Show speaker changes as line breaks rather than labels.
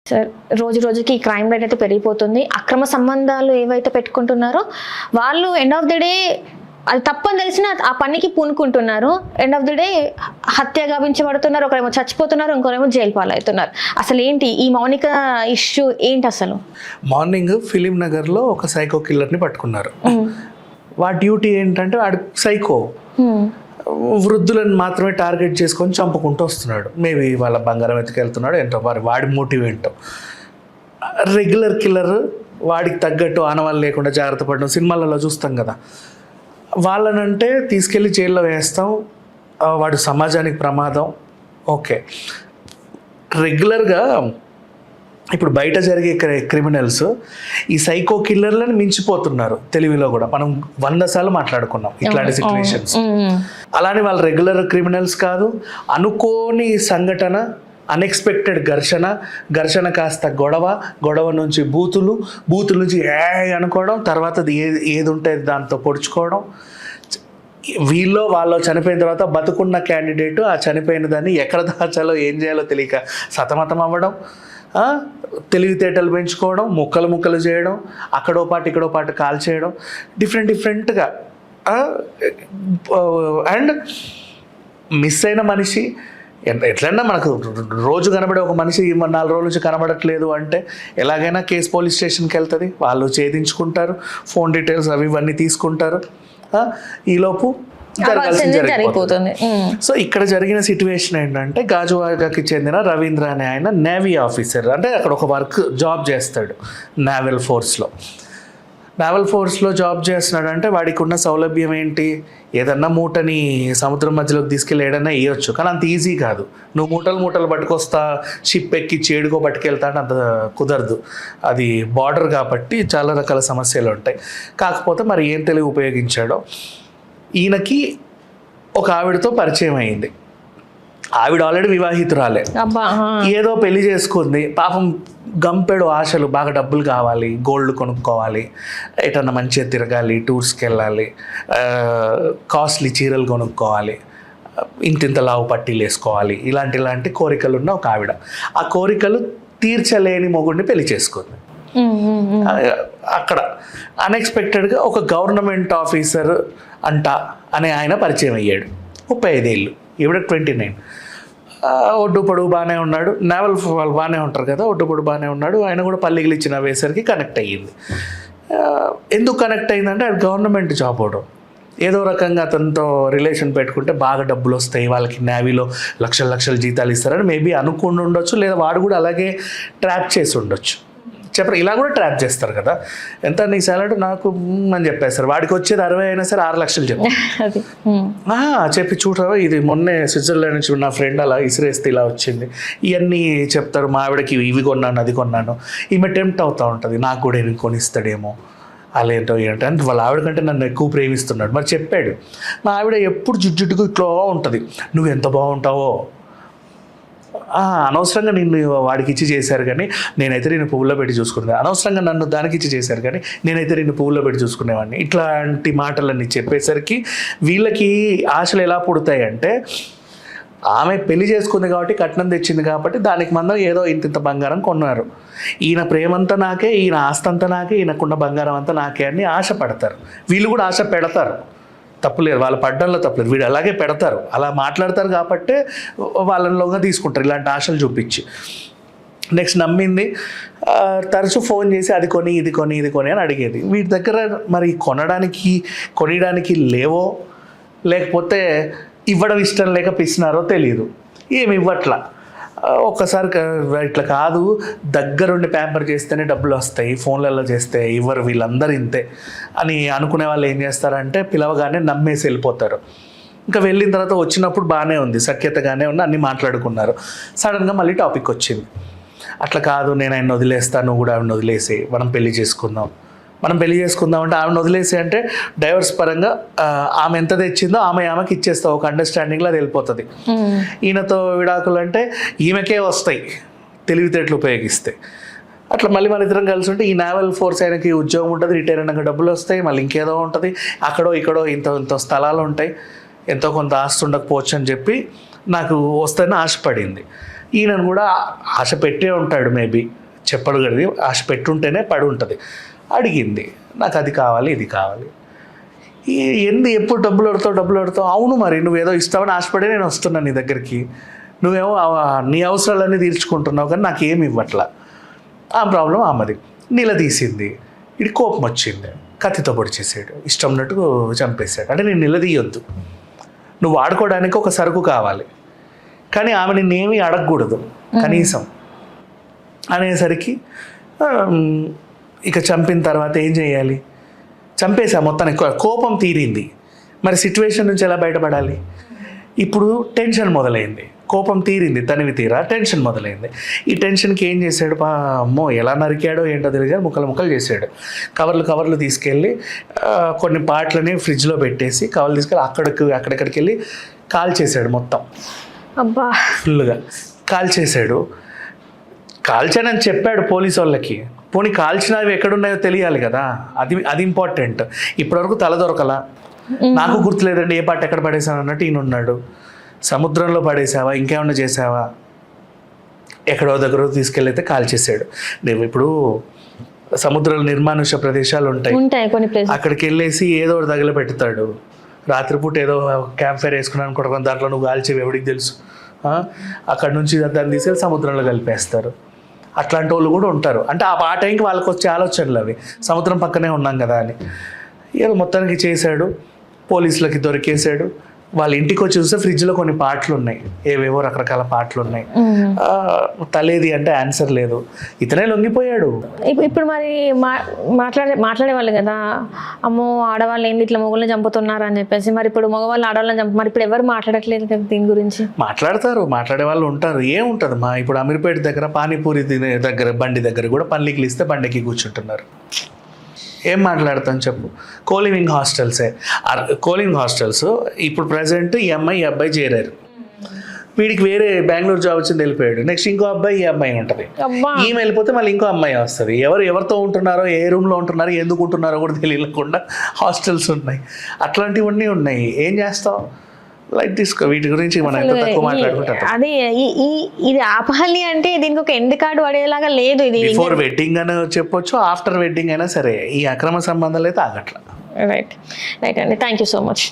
Sir రోజు రోజుకి ఈ క్రైమ్ రేట్ అయితే పెరిగిపోతుంది. అక్రమ సంబంధాలు ఏవైతే పెట్టుకుంటున్నారో వాళ్ళు ఎండ్ ఆఫ్ ది డే అది తప్పని తెలిసిన ఆ పనికి పూనుకుంటున్నారు. ఎండ్ ఆఫ్ ది డే హత్య గావించబడుతున్నారు, ఒకరేమో చచ్చిపోతున్నారు, ఇంకోరేమో జైలు పాలవుతున్నారు. అసలు ఏంటి ఈ మౌనిక ఇష్యూ ఏంటి? అసలు
మార్నింగ్ ఫిలిం నగర్లో ఒక సైకో కిల్లర్ని పట్టుకున్నారు. వాడి డ్యూటీ ఏంటంటే వాడు సైకో వృద్ధులను మాత్రమే టార్గెట్ చేసుకొని చంపుకుంటూ వస్తున్నాడు. మేబీ వాళ్ళ బంగారం ఎత్తుకెళ్తున్నాడు, ఏంటో మరి వాడి మోటివ్ ఏంటో. రెగ్యులర్ కిల్లర్ వాడికి తగ్గట్టు ఆనవాళ్ళు లేకుండా జాగ్రత్త పడడం సినిమాలలో చూస్తాం కదా. వాళ్ళనంటే తీసుకెళ్ళి జైల్లో వేస్తాం, వాడు సమాజానికి ప్రమాదం. ఓకే, రెగ్యులర్గా ఇప్పుడు బయట జరిగే క్రిమినల్స్ ఈ సైకో కిల్లర్లను మించిపోతున్నారు తెలివిలో కూడా. మనం 100 సార్లు మాట్లాడుకున్నాం ఇట్లాంటి సిచ్యువేషన్స్. అలానే వాళ్ళు రెగ్యులర్ క్రిమినల్స్ కాదు, అనుకోని సంఘటన, అన్ఎక్స్పెక్టెడ్ ఘర్షణ కాస్త గొడవ నుంచి బూతుల నుంచి అనుకోవడం, తర్వాత ఏది ఉంటే దాంతో పొడుచుకోవడం. వాళ్ళు చనిపోయిన తర్వాత బతుకున్న క్యాండిడేట్ ఆ చనిపోయిన దాన్ని ఎక్కడ దాచాలో ఏం చేయాలో తెలియక సతమతం అవ్వడం, తెలివితేటలు పెంచుకోవడం, ముక్కలు చేయడం, అక్కడో పాటు కాల్ చేయడం, డిఫరెంట్గా. అండ్ మిస్ అయిన మనిషి ఎట్లన్నా మనకు రోజు కనబడే ఒక మనిషి 4 రోజుల నుంచి కనబడట్లేదు అంటే ఎలాగైనా కేసు పోలీస్ స్టేషన్కి వెళ్తుంది, వాళ్ళు ఛేదించుకుంటారు, ఫోన్ డీటెయిల్స్ అవి ఇవన్నీ తీసుకుంటారు. ఈలోపు జరిగిపోతుంది. సో ఇక్కడ జరిగిన సిచ్యువేషన్ ఏంటంటే గాజువాకకి చెందిన రవీంద్ర అనే ఆయన నేవీ ఆఫీసర్, అంటే అక్కడ ఒక జాబ్ చేస్తాడు నేవల్ ఫోర్స్లో జాబ్ చేస్తున్నాడు. అంటే వాడికి ఉన్న సౌలభ్యం ఏంటి? ఏదన్నా మూటని సముద్రం మధ్యలోకి తీసుకెళ్ళి ఏడన్నా వేయొచ్చు, కానీ అంత ఈజీ కాదు. నువ్వు మూటలు పట్టుకొస్తా, షిప్ ఎక్కి చేడుకో పట్టుకెళ్తా అంటే అంత కుదరదు. అది బార్డర్ కాబట్టి చాలా రకాల సమస్యలు ఉంటాయి. కాకపోతే మరి ఏం తెలివి ఉపయోగించాడో, ఈయనకి ఒక ఆవిడతో పరిచయం అయింది. ఆవిడ ఆల్రెడీ వివాహితురాలే, ఏదో పెళ్లి చేసుకుంది. పాపం గంపెడు ఆశలు, బాగా డబ్బులు కావాలి, గోల్డ్ కొనుక్కోవాలి, ఎటన్నా మంచిగా తిరగాలి, టూర్స్కి వెళ్ళాలి, కాస్ట్లీ చీరలు కొనుక్కోవాలి, ఇంతింత లావు పట్టీలు వేసుకోవాలి, ఇలాంటి కోరికలు ఉన్న ఒక ఆవిడ. ఆ కోరికలు తీర్చలేని మొగుడిని పెళ్లి చేసుకుంది. అక్కడ అన్ఎక్స్పెక్టెడ్గా ఒక గవర్నమెంట్ ఆఫీసర్ అనే ఆయన పరిచయం అయ్యాడు. 35 ఏళ్ళు, ఈవిడ 29. ఒడ్డు పొడుగు బాగానే ఉన్నాడు, నేవల్ వాళ్ళు బాగానే ఉంటారు కదా, ఒడ్డు పొడుగు బాగానే ఉన్నాడు. ఆయన కూడా పల్లిగిలు ఇచ్చిన వేసరికి కనెక్ట్ అయ్యింది. ఎందుకు కనెక్ట్ అయిందంటే అది గవర్నమెంట్ జాబ్ అవడం. ఏదో రకంగా అతనితో రిలేషన్ పెట్టుకుంటే బాగా డబ్బులు వస్తాయి, వాళ్ళకి నేవీలో లక్షల జీతాలు ఇస్తారని మేబీ అనుకుని ఉండొచ్చు, లేదా వాడు కూడా అలాగే ట్రాప్ చేసి ఉండొచ్చు. ఇలా కూడా ట్రాప్ చేస్తారు కదా. ఎంత నీ సాలరీ నాకు అని చెప్పేస్తారు. వాడికి వచ్చేది 60 అయినా సరే 6 లక్షలు చెప్పి చూడరా, ఇది మొన్నే స్విట్జర్లాండ్ నుంచి నా ఫ్రెండ్ అలా ఇసిరేస్తే ఇలా వచ్చింది, ఇవన్నీ చెప్తారు. మా ఆవిడకి ఇవి కొన్నాను, అది కొన్నాను. ఈమె టెంప్ట్ అవుతూ ఉంటుంది, నాకు కూడా ఏమి కొనిస్తాడేమో, అలాంటో ఏంటంటే. అంటే వాళ్ళ ఆవిడ కంటే నన్ను ఎక్కువ ప్రేమిస్తున్నాడు. మరి చెప్పాడు, మా ఆవిడ ఎప్పుడు జుట్టుకు ఇట్లా ఉంటుంది, నువ్వు ఎంత బాగుంటావో. అనవసరంగా నిన్ను వాడికి ఇచ్చి చేశారు కానీ నేనైతే నేను పువ్వులో పెట్టి చూసుకునేది, అనవసరంగా నన్ను దానికి ఇచ్చి చేశారు కానీ నేనైతే నిన్ను పువ్వులో పెట్టి చూసుకునేవాడిని. ఇట్లాంటి మాటలన్నీ చెప్పేసరికి వీళ్ళకి ఆశలు ఎలా పుడతాయంటే, ఆమె పెళ్లి చేసుకుంది కాబట్టి, కట్నం తెచ్చింది కాబట్టి దానికి మనం ఏదో ఇంత బంగారం కొన్నారు, ఈయన ప్రేమంతా నాకే, ఈయన ఆస్తంతా నాకే, ఈయనకున్న బంగారం అంతా నాకే అని ఆశ పడతారు. వీళ్ళు కూడా ఆశ పెడతారు, తప్పులేదు, వాళ్ళ పడ్డంలో తప్పులేదు, వీడు అలాగే పెడతారు, అలా మాట్లాడతారు కాబట్టి వాళ్ళనిలోగా తీసుకుంటారు ఇలాంటి ఆశలు చూపించి. నెక్స్ట్ నమ్మింది, తరచూ ఫోన్ చేసి అది కొని ఇది కొని అని అడిగేది. వీటి దగ్గర మరి కొనడానికి లేవో, లేకపోతే ఇవ్వడం ఇష్టం లేక పిసినారో తెలియదు, ఏమి ఇవ్వట్లా. ఒక్కసారి ఇట్లా కాదు, దగ్గరుండి ప్యాంపర్ చేస్తేనే డబ్బులు వస్తాయి, ఫోన్లలో చేస్తే ఇవ్వరు, వీళ్ళందరూ ఇంతే అని అనుకునే వాళ్ళు ఏం చేస్తారంటే పిలవగానే నమ్మేసి వెళ్ళిపోతారు. ఇంకా వెళ్ళిన తర్వాత వచ్చినప్పుడు బాగానే ఉంది, సఖ్యతగానే ఉంది, అన్నీ మాట్లాడుకున్నారు. సడన్గా మళ్ళీ టాపిక్ వచ్చింది, అట్లా కాదు నేను ఆయన వదిలేస్తాను, నువ్వు కూడా ఆవిడని వదిలేసి మనం పెళ్లి చేసుకుందాం అంటే ఆమెను వదిలేసి అంటే డైవర్స్ పరంగా ఆమె ఎంత తెచ్చిందో ఆమెకి ఇచ్చేస్తావు, ఒక అండర్స్టాండింగ్లో అది వెళ్ళిపోతుంది. ఈయనతో విడాకులు అంటే ఈమెకే వస్తాయి తెలివితేటలు ఉపయోగిస్తే. అట్లా మళ్ళీ మన ఇద్దరం కలిసి ఉంటే ఈ నేవల్ ఫోర్స్ ఆయనకి ఉద్యోగం ఉంటుంది, రిటైర్ అయినాక డబ్బులు వస్తాయి, మళ్ళీ ఇంకేదో ఉంటుంది, అక్కడో ఇక్కడో ఇంత స్థలాలు ఉంటాయి, ఎంతో కొంత ఆస్తి ఉండకపోవచ్చు అని చెప్పి నాకు వస్తాయని ఆశపడింది. ఈయనను కూడా ఆశ పెట్టే ఉంటాడు, మేబీ చెప్పడు కదా, ఆశ పెట్టుంటేనే పడి ఉంటుంది. అడిగింది, నాకు అది కావాలి ఇది కావాలి. ఎప్పుడు డబ్బులు అడుగుతావు, అవును మరి నువ్వేదో ఇస్తావని ఆశపడే నేను వస్తున్నాను నీ దగ్గరికి, నువ్వేమో నీ అవసరాలన్నీ తీర్చుకుంటున్నావు కానీ నాకేమి ఇవ్వట్లా. ఆ ప్రాబ్లం ఆమెది. నిలదీసింది, ఇది కోపం వచ్చింది, కత్తితో పొడిచేసాడు, ఇష్టం ఉన్నట్టు చంపేశాడు. అంటే నేను నిలదీయొద్దు, నువ్వు వాడుకోవడానికి ఒక సరుకు కావాలి కానీ ఆమె నిన్నేమీ అడగకూడదు కనీసం అనేసరికి ఇక చంపిన తర్వాత ఏం చేయాలి, చంపేసా మొత్తానికి, కోపం తీరింది. మరి సిచ్యువేషన్ నుంచి ఎలా బయటపడాలి? ఇప్పుడు టెన్షన్ మొదలైంది, కోపం తీరింది, తనివి తీరా టెన్షన్ మొదలైంది. ఈ టెన్షన్కి ఏం చేశాడు, అమ్మో ఎలా నరికాడో ఏంటో తెలియదు, ముక్కలు చేసాడు. కవర్లు తీసుకెళ్ళి కొన్ని పాటలని ఫ్రిడ్జ్లో పెట్టేసి కవర్లు తీసుకెళ్ళి అక్కడెక్కడికి వెళ్ళి కాల్చేసాడు మొత్తం.
అబ్బా,
ఫుల్గా కాల్చేసాడు. కాల్చానని చెప్పాడు పోలీసు వాళ్ళకి, పోనీ కాల్చినవి ఎక్కడున్నాయో తెలియాలి కదా, అది ఇంపార్టెంట్. ఇప్పటివరకు తల దొరకలా, నాకు గుర్తులేదండి ఏ పాట ఎక్కడ పడేసాను అన్నట్టు ఈయన ఉన్నాడు. సముద్రంలో పడేసావా, ఇంకేమన్నా చేసావా, ఎక్కడో దగ్గర తీసుకెళ్ళైతే కాల్చేసాడు. నేను ఇప్పుడు సముద్రంలో నిర్మానుష్య ప్రదేశాలు ఉంటాయి
కొన్ని ప్లేసెస్,
అక్కడికి వెళ్ళేసి ఏదో ఒకటి తగిలిపెడతాడు. రాత్రిపూట ఏదో క్యాంప్ ఫైర్ వేసుకున్నాను అనుకుంటున్నాను, దాంట్లో నువ్వు కాల్చేవి ఎవరికి తెలుసు. అక్కడ నుంచి దాన్ని తీసుకెళ్ళి సముద్రంలో కలిపేస్తారు. అట్లాంటి వాళ్ళు కూడా ఉంటారు. అంటే ఆ టైంకి వాళ్ళకి వచ్చే ఆలోచనలు అవి, సముద్రం పక్కనే ఉన్నాం కదా అని. ఏదో మొత్తానికి చేశాడు, పోలీసులకి దొరికేశాడు. వాళ్ళ ఇంటికి వచ్చి చూస్తే ఫ్రిడ్జ్లో కొన్ని పాటలు ఉన్నాయి, ఏవేవో రకరకాల పాటలు ఉన్నాయి. తలేది అంటే ఆన్సర్ లేదు, ఇతనే లొంగిపోయాడు.
ఇప్పుడు మరి మాట్లాడేవాళ్ళు కదా, అమ్మో ఆడవాళ్ళు ఏంది ఇట్లా మొగల్ని చంపుతున్నారు అని చెప్పేసి. మరి ఇప్పుడు మగవాళ్ళు ఆడవాళ్ళని మరి ఇప్పుడు ఎవరు మాట్లాడట్లేదు కదా దీని గురించి.
మాట్లాడే వాళ్ళు ఉంటారు. ఏముంటుంది మా, ఇప్పుడు అమీర్పేట దగ్గర పానీపూరి దగ్గర బండి దగ్గర కూడా పల్లికి ఇస్తే బండికి కూర్చుంటున్నారు. ఏం మాట్లాడతాను చెప్పు. కోలివింగ్ హాస్టల్స్ ఇప్పుడు ప్రజెంట్ ఈ అమ్మాయి ఈ అబ్బాయి చేరారు. వీడికి వేరే బెంగళూరు జాబ్ వచ్చింది, వెళ్ళిపోయాడు. నెక్స్ట్ ఇంకో అబ్బాయి ఈ అమ్మాయి ఉంటుంది. ఈమె వెళ్ళిపోతే మళ్ళీ ఇంకో అమ్మాయి వస్తుంది. ఎవరితో ఉంటున్నారో, ఏ రూమ్లో ఉంటున్నారో, ఎందుకు ఉంటున్నారో కూడా తెలియకుండా హాస్టల్స్ ఉన్నాయి. అట్లాంటివన్నీ ఉన్నాయి. ఏం చేస్తావు, లైట్ తీసుకో. వీటి గురించి మనం ఎంత తక్కువ మాట్లాడుకుంటాం.
అదే ఇది ఆపాలి అంటే దీనికి ఒక ఎండ్ కార్డు పడేలాగా లేదు. ఇది
బిఫోర్ వెడ్డింగ్ అని చెప్పొచ్చు, ఆఫ్టర్ వెడ్డింగ్ అయినా సరే ఈ అక్రమ సంబంధాలు అయితే ఆగట్లా.
రైట్ అండి, థ్యాంక్ యూ సో మచ్.